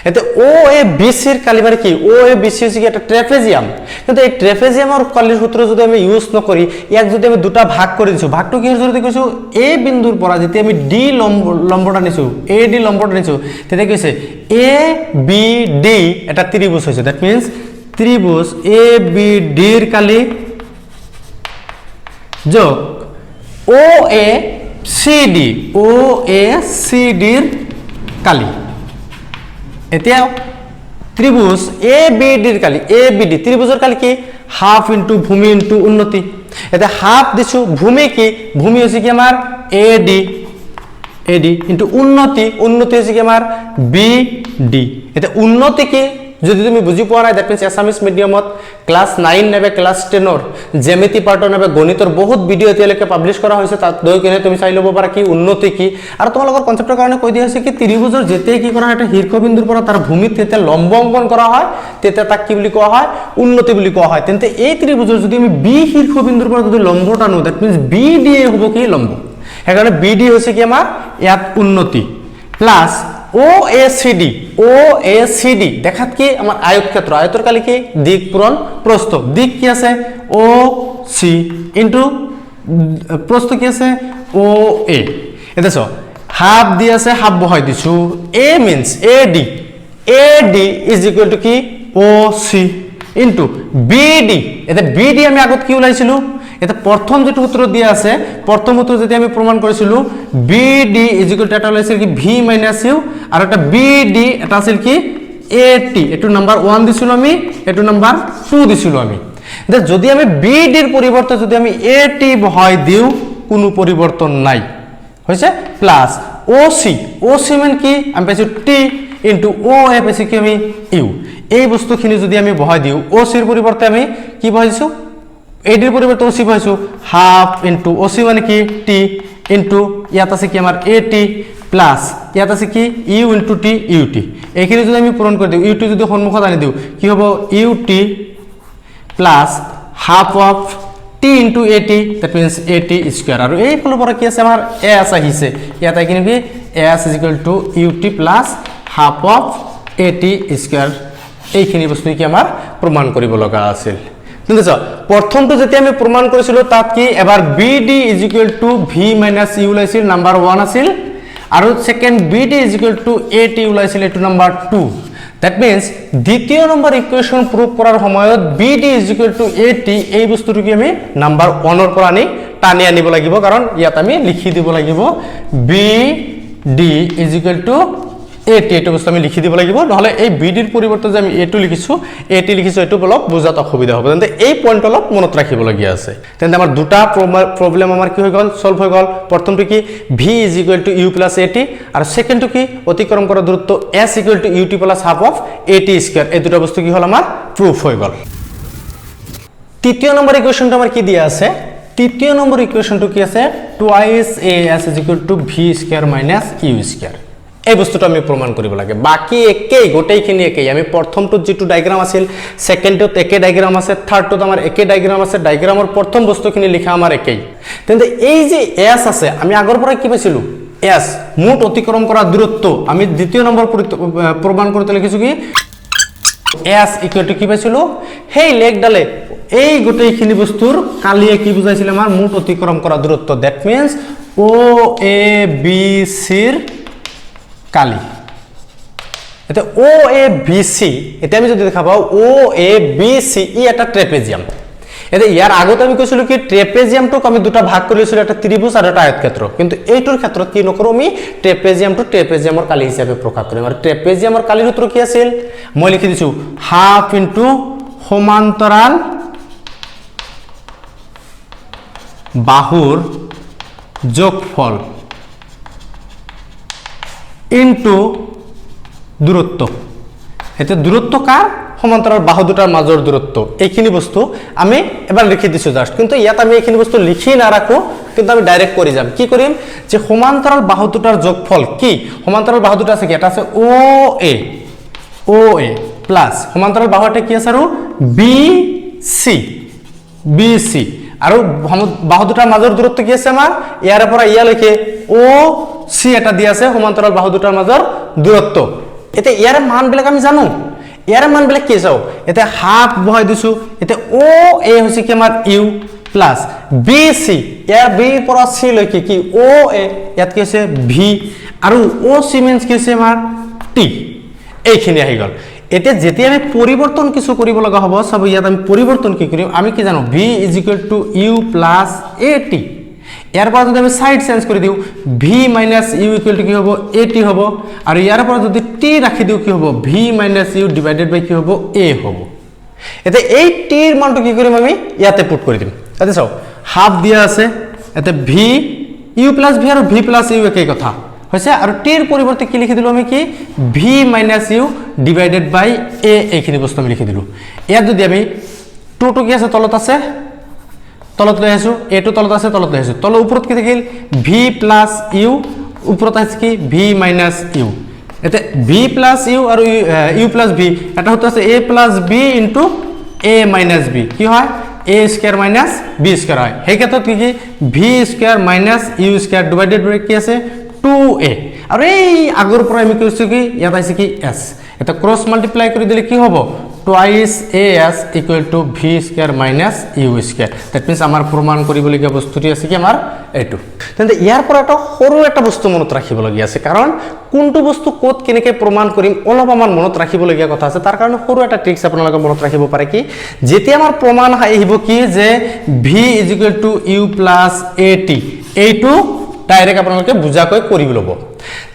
এতে oa bc ৰ কালি মানে কি oa bc হৈছে কি এটা ট্ৰেপেজিয়াম কিন্তু এই ট্ৰেপেজিয়ামৰ কালিৰ সূত্ৰ যদি আমি ইউজ নকৰি ইয়াক যদি আমি দুটা ভাগ কৰি দিছো ভাগটো কিহৰ জৰিয়তে কৈছো a বিন্দুৰ পৰা যেতিয়া আমি d লম্বটা নিছো ad লম্বটা নিছো তেতিয়া কৈছে abd এটা ত্ৰিভুজ হৈছে দ্যাট মিন্স ত্ৰিভুজ abd ৰ কালি যোগ oacd ৰ কালি এতিয়া ত্ৰিভুজ ABD ৰ কালি ABD ত্ৰিভুজৰ কালি কি হাফ ইনটু ভূমি ইনটু উন্নতি এটা হাফ দিছো ভূমি কি ভূমি হৈছে কি আমাৰ AD ইনটু উন্নতি হৈছে কি আমাৰ BD এটা উন্নতি কি যদি তুমি বুজি পোৱা নাই দ্যাট মিন্স এছামিজ মিডিয়ামত ক্লাস 9 নেবে ক্লাস 10 ৰ জ্যামিতি পাৰ্টৰ নেবে গণিতৰ বহুত ভিডিও এতিয়ালৈকে পাবলিশ কৰা হৈছে তাত দৈ কিনে তুমি চাই ল'ব পাৰা কি উন্নতি কি আৰু তোমালোকৰ কনসেপ্টৰ কাৰণে কৈ দিয়া হৈছে কি ত্ৰিভুজৰ যেতে কি কৰা এটা শীৰ্ষবিন্দুৰ পৰা তাৰ ভূমিত তেতে লম্ব অঙ্কন কৰা হয় তেতে তাক কি বুলি কোৱা হয় উন্নতি বুলি কোৱা হয় তেন্তে এই ত্ৰিভুজৰ যদি আমি B শীৰ্ষবিন্দুৰ পৰা যদি লম্ব টানো দ্যাট মিন্স BD হ'ব কি লম্ব হেকাৰণে BD হৈছে কি আমাৰ ইয়াত উন্নতি প্লাস OACD দেখাত কি আমাৰ আয়তক্ষেত্ৰ আয়তৰ কালি কি দিক পূৰণ প্ৰস্থ দিক কি আছে OC ইনটু প্ৰস্থ কি আছে OA এটা সো হাফ দি আছে হাফ বহাই দিছো A means AD is equal to কি OC ইনটু BD এটা BD আমি আগত কি উলাইছিলো এটা প্ৰথম যেটো সূত্ৰ দিয়া আছে প্ৰথম সূত্ৰ যদি আমি প্ৰমাণ কৰিছিলো BD is equal to এটা উলাইছিল কি V - u আৰু এটা BD এটা আছিল কি AT এটো নাম্বাৰ 1 দিছিলো আমি এটো নাম্বাৰ 2 দিছিলো আমি যদি আমি BD ৰ পৰিৱৰ্তে যদি আমি AT বহাই দিও কোনো পৰিৱৰ্তন নাই হৈছে প্লাস OC মান কি আমি পাইছো T ইনটু OA পাইছো কি আমি U এই বস্তুখিনি যদি আমি বহাই দিও OC ৰ পৰিৱৰ্তে আমি কি বহাইছো AD ৰ পৰিৱৰ্তে OC বহাইছো হাফ ইনটু OC মানে কি T ইনটু ইয়াত আছে কি আমাৰ AT প্লাস ইয়াত আছে কি ইউ ইনটু টি ইউটি এইখিনি যদি আমি পূৰণ কৰি দিওঁ ইউটি যদি সন্মুখত আনি দিওঁ কি হ'ব U T plus half of T into AT that means AT square আৰু এই ফলৰ পৰা কি আছে আমাৰ s আহিছে ইয়াত এইখিনি কি s UT plus half of AT square এইখিনি বস্তু কি আমাৰ প্ৰমাণ কৰিব লগা আছিল ঠিক আছে প্ৰথমটো যেতিয়া আমি প্ৰমাণ কৰিছিলো তাত কি এবাৰ BD v - u ওলাইছিল নাম্বাৰ 1 আছিল আৰু সেকেন্ড BD AT ওলাইছিল এটো নাম্বাৰ 2 দ্যাট মিন্স দ্বিতীয় নম্বৰ ইকুৱেচন প্ৰুভ কৰাৰ সময়ত BD AT এই বস্তুটো কি আমি নাম্বাৰ 1 ৰ পৰা আনি টানি আনিব লাগিব কাৰণ ইয়াত আমি লিখি দিব লাগিব BD AT এটো বস্তু আমি লিখি দিব লাগিব নহলে এই BD ৰ পৰিৱৰ্তে যে আমি এটো লিখিছো AT লিখিছো এটো অলপ বুজাত অসুবিধা হ'ব তেন্তে এই পইণ্ট অলপ মনত ৰাখিব লগিয়া আছে তেন্তে আমাৰ দুটা প্ৰবলেম আমাৰ কি হৈ গল সলভ হৈ গল প্ৰথমটো কি v u + AT আৰু সেকেন্ডটো কি অতিক্ৰম কৰা দূৰত্ব s ut + half of AT square এই দুটা বস্তু কি হল আমাৰ প্ৰুফ হৈ গল তৃতীয় নম্বৰ ইকুৱেচনটো আমাৰ কি দিয়া আছে তৃতীয় নম্বৰ ইকুৱেচনটো কি আছে twice as v square - u square এই বস্তুটো আমি প্ৰমাণ কৰিব লাগে বাকি একেই গোটেইখিনি একেই আমি প্ৰথমটোত যেটো ডায়াগ্ৰাম আছিল সেকেন্ডটোত একে ডায়াগ্ৰাম আছে থাৰ্ডটোত আমাৰ একে ডায়াগ্ৰাম আছে ডায়াগ্ৰামৰ প্ৰথম বস্তুখিনি লিখা আমাৰ একেই তেন্তে এই যে s আছে আমি আগৰ পৰা কি পাইছিলো s মুঠ অতিক্ৰম কৰা দূৰত্ব আমি দ্বিতীয় নম্বৰ প্ৰমাণ কৰোতে লিখিছো কি s কি পাইছিলো হেই লেগডালে এই গোটেইখিনি বস্তুৰ কালিয়ে কি বুজাইছিল আমাৰ মুঠ অতিক্ৰম কৰা দূৰত্ব দ্যাট মিন্স OABC ৰ কালি এটা OABC এটা আমি যদি দেখা পাও OABC ই এটা ট্ৰেপেজিয়াম এটা ইয়াৰ আগত আমি কৈছিলো কি ট্ৰেপেজিয়ামটোক আমি দুটা ভাগ কৰি লৈছিলো এটা ত্ৰিভুজ আৰু এটা আয়তক্ষেত্ৰ কিন্তু এইটোৰ ক্ষেত্ৰত কি নকৰো আমি ট্ৰেপেজিয়ামটো ট্ৰেপেজিয়ামৰ কালি হিচাপে প্ৰকাশ কৰিম আৰু ট্ৰেপেজিয়ামৰ কালিৰ সূত্ৰ কি আছিল মই লিখি দিছো হাফ ইনটু সমান্তৰাল বাহুৰ যোগফল ইনটু দূৰত্ব এটা দূৰত্ব কাৰ সমান্তৰাল বাহু দুটাৰ মাজৰ দূৰত্ব এইখিনি বস্তু আমি এবাৰ লিখি দিছো জাস্ট কিন্তু ইয়াত আমি এইখিনি বস্তু লিখি না ৰাখো কিন্তু আমি ডাইৰেক্ট কৰি যাম কি কৰিম যে সমান্তৰাল বাহু দুটাৰ যোগফল কি সমান্তৰাল বাহু দুটা আছে কি এটা আছে OA প্লাস সমান্তৰাল বাহুটা কি আছে আৰু BC আৰু বাহু দুটাৰ মাজৰ দূৰত্ব কি আছে আমাৰ ইয়াৰ পৰা ইয়ালৈকে OC এটা দি আছে সমান্তৰাল বাহু দুটাৰ মাজৰ দূৰত্ব এতে ইয়াৰ মান বিলাক আমি জানো ইয়াৰ মান বিলাক কি চাও এতে হাফ বহাই দিছো এতে OA হৈছে কি আমাৰ u প্লাস BC ইয়াৰ B পৰা C লৈকে কি OA ইয়াত কি আছে V আৰু OC মিন্স কি আছে আমাৰ T এইখিনি আহি গল এতে যেতিয়া আমি পৰিৱৰ্তন কিছু কৰিব লগা হ'ব সব ইয়াত আমি পৰিৱৰ্তন কি কৰিম আমি কি জানো v u + AT ইয়াৰ পৰা যদি আমি সাইড চেঞ্জ কৰি দিও v - u কি হ'ব AT হ'ব আৰু ইয়াৰ পৰা যদি t ৰাখি দিও কি হ'ব v - u ডিভাইডেড বাই কি হ'ব a হ'ব এতে এই t এর মানটো কি কৰিম আমি ইয়াতে পুট কৰি দিম তাতে চাও হাফ দিয়া আছে এতে v u + v আৰু v + u একেই কথা হৈছে আৰু t এৰ পৰিৱৰ্তে কি লিখি দিলো আমি কি v - u divided by a এইখিনি বস্তু আমি লিখি দিলো ইয়াত যদি আমি 2 টো কি আছে তলত আছে তলত লৈ আছো a টো তলত আছে তলত লৈ আছো তল ওপৰত কি থাকিল v + u ওপৰত আছে কি v - u এতে v + u আৰু u + v এটা হতে আছে a + b * a - b কি হয় a স্কয়ার - b স্কয়ার হয় সেই ক্ষেত্ৰত কি কি v square - u square divided by কি আছে 2a আৰু এই আগৰ পৰা আমি কৈছো কি ইয়াত আছে কি s এটা ক্ৰস মাল্টিপ্লাই কৰি দিলে কি হ'ব twice as = v square - u square that means আমাৰ প্ৰমাণ কৰিবলগীয়া বস্তুটি আছে কি আমাৰ এটো তেন্তে ইয়াৰ পৰা এটা সৰু এটা বস্তু মনত ৰাখিবলগীয়া আছে কাৰণ কোনটো বস্তু ক'ত কেনেকৈ প্ৰমাণ কৰিম অলপ আমাৰ মনত ৰাখিবলগীয়া কথা আছে তাৰ কাৰণে সৰু এটা ট্ৰিক্স আপোনালোকে মনত ৰাখিব পাৰে কি যেতিয়া আমাৰ প্ৰমাণ আহিব কি যে v = u + AT এইটো ডাইৰেক্ট আপোনালোকে বুজাকৈ কৰিব লব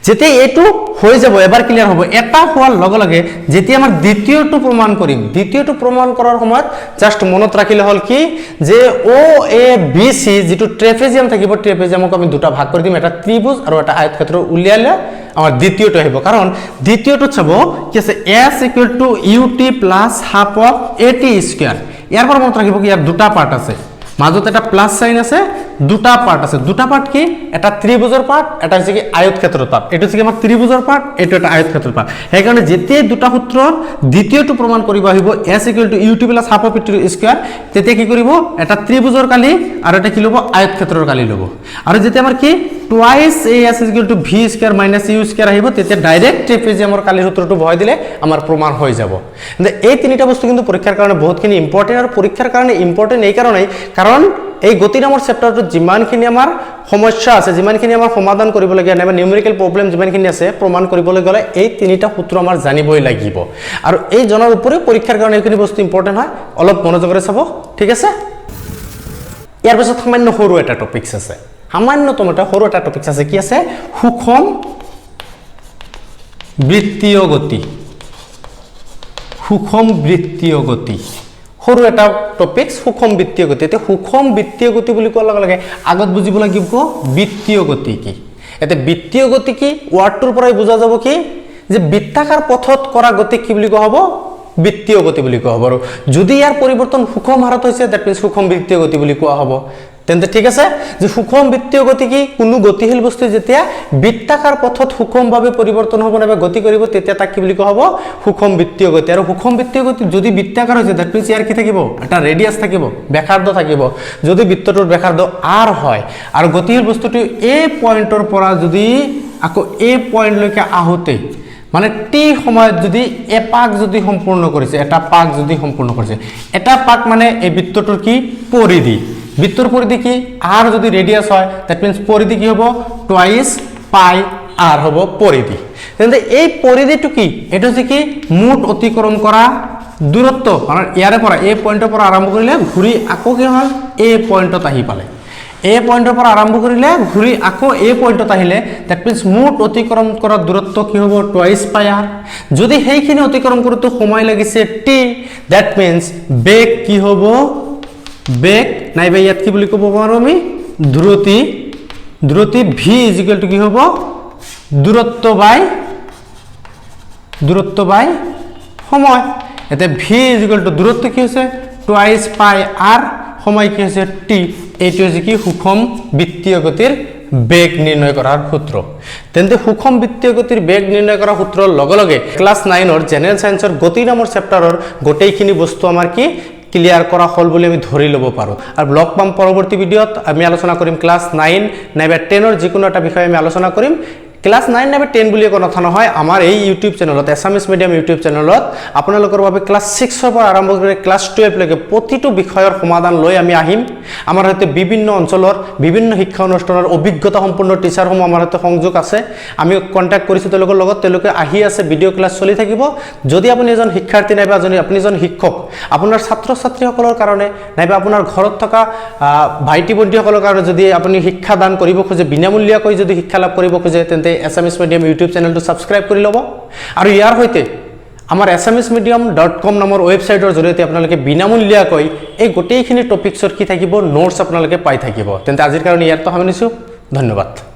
যেতিয়া এটো হৈ যাব এবাৰ ক্লিয়াৰ হ'ব এটা হোৱাৰ লগে লগে যেতিয়া আমাৰ দ্বিতীয়টো প্ৰমাণ কৰিম দ্বিতীয়টো প্ৰমাণ কৰাৰ সময়ত জাস্ট মনত ৰাখিলে হল কি যে OABC যেটো ট্ৰেপেজিয়াম থাকিব ট্ৰেপেজিয়ামক আমি দুটা ভাগ কৰি দিম এটা ত্ৰিভুজ আৰু এটা আয়তক্ষেত্ৰ উলিয়ালে আমাৰ দ্বিতীয়টো আহিব কাৰণ দ্বিতীয়টো চাব কি আছে s = ut + half of AT square ইয়াৰ পৰা মনত ৰাখিব কি ইয়াৰ দুটা পাৰ্ট আছে মাজত এটা প্লাস সাইন আছে, দুটা পাৰ্ট আছে। দুটা পাৰ্ট কি? এটা ত্ৰিভুজৰ পাৰ্ট, এটা হচ্ছে কি আয়তক্ষেত্ৰৰ পাৰ্ট। এটা হচ্ছে কি আমাৰ ত্ৰিভুজৰ পাৰ্ট, এটা এটা আয়তক্ষেত্ৰৰ পাৰ্ট। সেই কাৰণে যেতিয়াই দুটা সূত্ৰৰ দ্বিতীয়টো প্ৰমাণ কৰিব আহিব s = ut + half of t² তেতিয়া কি কৰিব? এটা ত্ৰিভুজৰ কালি আৰু এটা কি ল'ব? আয়তক্ষেত্ৰৰ কালি ল'ব। আৰু যেতিয়া আমাৰ কি টুৱাইস as = v² - u² আহিব তেতিয়া ডাইৰেক্ট ট্ৰেপেজিয়ামৰ কালিৰ সূত্ৰটো বহাই দিলে আমাৰ প্ৰমাণ হৈ যাব। কিন্তু এই তিনিটা বস্তু কিন্তু পৰীক্ষাৰ কাৰণে বহুতখিনি ইম্পৰ্টেণ্ট, আৰু পৰীক্ষাৰ কাৰণে ইম্পৰ্টেণ্ট এই কাৰণেই কাৰণ এই গতি নামৰ চেপ্টাৰটোত যিমানখিনি আমাৰ সমস্যা আছে, যিমানখিনি আমাৰ সমাধান কৰিবলগীয়া নাইবা নিউমেৰিকেল প্ৰব্লেম যিমানখিনি আছে প্ৰমাণ কৰিবলৈ গ'লে এই তিনিটা সূত্ৰ আমাৰ জানিবই লাগিব। আৰু এই জনাৰ উপৰিও পৰীক্ষাৰ কাৰণে এইখিনি বস্তু ইম্পৰ্টেণ্ট হয়, অলপ মনোযোগেৰে চাব, ঠিক আছে? ইয়াৰ পিছত সামান্য সৰু এটা টপিকছ আছে, সামান্যতম এটা সৰু এটা টপিকছ আছে। কি আছে? সুষম বৃত্তীয় গতি। সুষম বৃত্তীয় গতি সৰু এটা টপিকছ, সুষম বৃত্তীয় গতি। এতিয়া সুষম বৃত্তীয় গতি বুলি কোৱাৰ লগে লগে আগত বুজিব লাগিব বৃত্তীয় গতি কি। এতিয়া বৃত্তীয় গতি কি ৱাৰ্ডটোৰ পৰাই বুজা যাব কি যে বৃত্তাকাৰ পথত কৰা গতি কি বুলি কোৱা হ'ব? বৃত্তীয় গতি বুলি কোৱা হ'ব। আৰু যদি ইয়াৰ পৰিৱৰ্তন সুষম হাৰত হৈছে দ্যাট মিন্স সুষম বৃত্তীয় গতি বুলি কোৱা হ'ব। তেন্তে ঠিক আছে যে সুষম বৃত্তীয় গতি কি? কোনো গতিশীল বস্তু যেতিয়া বৃত্তাকাৰ পথত সুষমভাৱে পৰিৱৰ্তন হ'ব নাইবা গতি কৰিব তেতিয়া তাক কি বুলি কোৱা হ'ব? সুষম বৃত্তীয় গতি। আৰু সুষম বৃত্তীয় গতি যদি বৃত্তাকাৰ হৈছে দ্যাট মিন্স ইয়াৰ কি থাকিব? এটা ৰেডিয়াছ থাকিব, ব্যাসাৰ্ধ থাকিব। যদি বৃত্তটোৰ ব্যাসাৰ্ধ r হয় আৰু গতিশীল বস্তুটো a পইণ্টৰ পৰা যদি আকৌ a পইণ্টলৈকে আহোঁতে মানে t সময়ত যদি এপাক যদি সম্পূৰ্ণ কৰিছে, এটা পাক যদি সম্পূৰ্ণ কৰিছে, এটা পাক মানে এই বৃত্তটোৰ কি? পৰিধি। বৃত্তৰ পৰিধি কি? r যদি ৰেডিয়াছ হয় দ্যাট মিন্স পৰিধি কি হ'ব? টুৱাইস পাই r হ'ব পৰিধি। তেন্তে এই পৰিধিটো কি? এটা হচ্ছে কি মুঠ অতিক্ৰম কৰা দূৰত্ব। মানে ইয়াৰে পৰা এই পইণ্টৰ পৰা আৰম্ভ কৰিলে ঘূৰি আকৌ কি হয়? এই পইণ্টত আহি পালে। এই পইণ্টৰ পৰা আৰম্ভ কৰিলে ঘূৰি আকৌ এই পইণ্টত আহিলে দ্যাট মিন্স মুঠ অতিক্ৰম কৰা দূৰত্ব কি হ'ব? টুৱাইস পাই r। যদি সেইখিনি অতিক্ৰম কৰোঁতে সময় লাগিছে t দ্যাট মিন্স বেগ কি হ'ব? বেগ নাইবা ইয়াত কি বুলি ক'ব পাৰোঁ আমি? দ্ৰুতি। দ্ৰুতি v = কি হ'ব? দূৰত্ব বাই সময়। এতিয়া v = দূৰত্ব কি হৈছে? টুৱাইস পাই r, সময় কি হৈছে? t। এইটো হৈছে কি? সুষম বৃত্তীয় গতিৰ বেগ নিৰ্ণয় কৰাৰ সূত্ৰ। তেন্তে সুষম বৃত্তীয় গতিৰ বেগ নিৰ্ণয় কৰাৰ সূত্ৰৰ লগে লগে ক্লাছ 9ৰ জেনেৰেল সায়েন্সৰ গতি নামৰ চেপ্টাৰৰ গোটেইখিনি বস্তু আমাৰ কি ক্লিয়াৰ কৰা হ'ল বুলি আমি ধৰি ল'ব পাৰোঁ। আৰু লগ পাম পৰৱৰ্তী ভিডিঅ'ত আমি আলোচনা কৰিম ক্লাছ 9 নাইবা 10ৰ যিকোনো এটা বিষয়ে আমি আলোচনা কৰিম। ক্লাছ 9 নাইবা 10 বুলি কোনো কথা নহয়, আমাৰ এই ইউটিউব চেনেলত এছামিছ মিডিয়াম ইউটিউব চেনেলত আপোনালোকৰ বাবে ক্লাছ 6ৰ পৰা আৰম্ভ কৰি ক্লাছ 12 লৈকে প্ৰতিটো বিষয়ৰ সমাধান লৈ আমি আহিম। আমাৰ সৈতে বিভিন্ন অঞ্চলৰ বিভিন্ন শিক্ষা অনুষ্ঠানৰ অভিজ্ঞতা সম্পন্ন টিচাৰসমূহ আমাৰ সৈতে সংযোগ আছে। আমি কণ্টেক্ট কৰিছোঁ তেওঁলোকৰ লগত, তেওঁলোকে আহি আছে, ভিডিঅ' ক্লাছ চলি থাকিব। যদি আপুনি এজন শিক্ষাৰ্থী নাইবা আপুনি এজন শিক্ষক, আপোনাৰ ছাত্ৰ ছাত্ৰীসকলৰ কাৰণে নাইবা আপোনাৰ ঘৰত থকা ভাইটি ভণ্টিসকলৰ কাৰণে যদি আপুনি শিক্ষা দান কৰিব খোজে, বিনামূলীয়াকৈ যদি শিক্ষা লাভ কৰিব খোজে তেন্তে এছামিছ মিডিয়াম ইউটিউব চেনেলটো ছাবস্ক্ৰাইব কৰি ল'ব। আৰু ইয়াৰ সৈতে আমাৰ assamesmedium.com নামৰ ৱেবছাইটৰ জৰিয়তে আপোনালোকে বিনামূলীয়াকৈ এই গোটেইখিনি টপিকছৰ কি থাকিব? নোটছ আপোনালোকে পাই থাকিব। তেন্তে আজিৰ কাৰণে ইয়াত সামৰিছোঁ। ধন্যবাদ।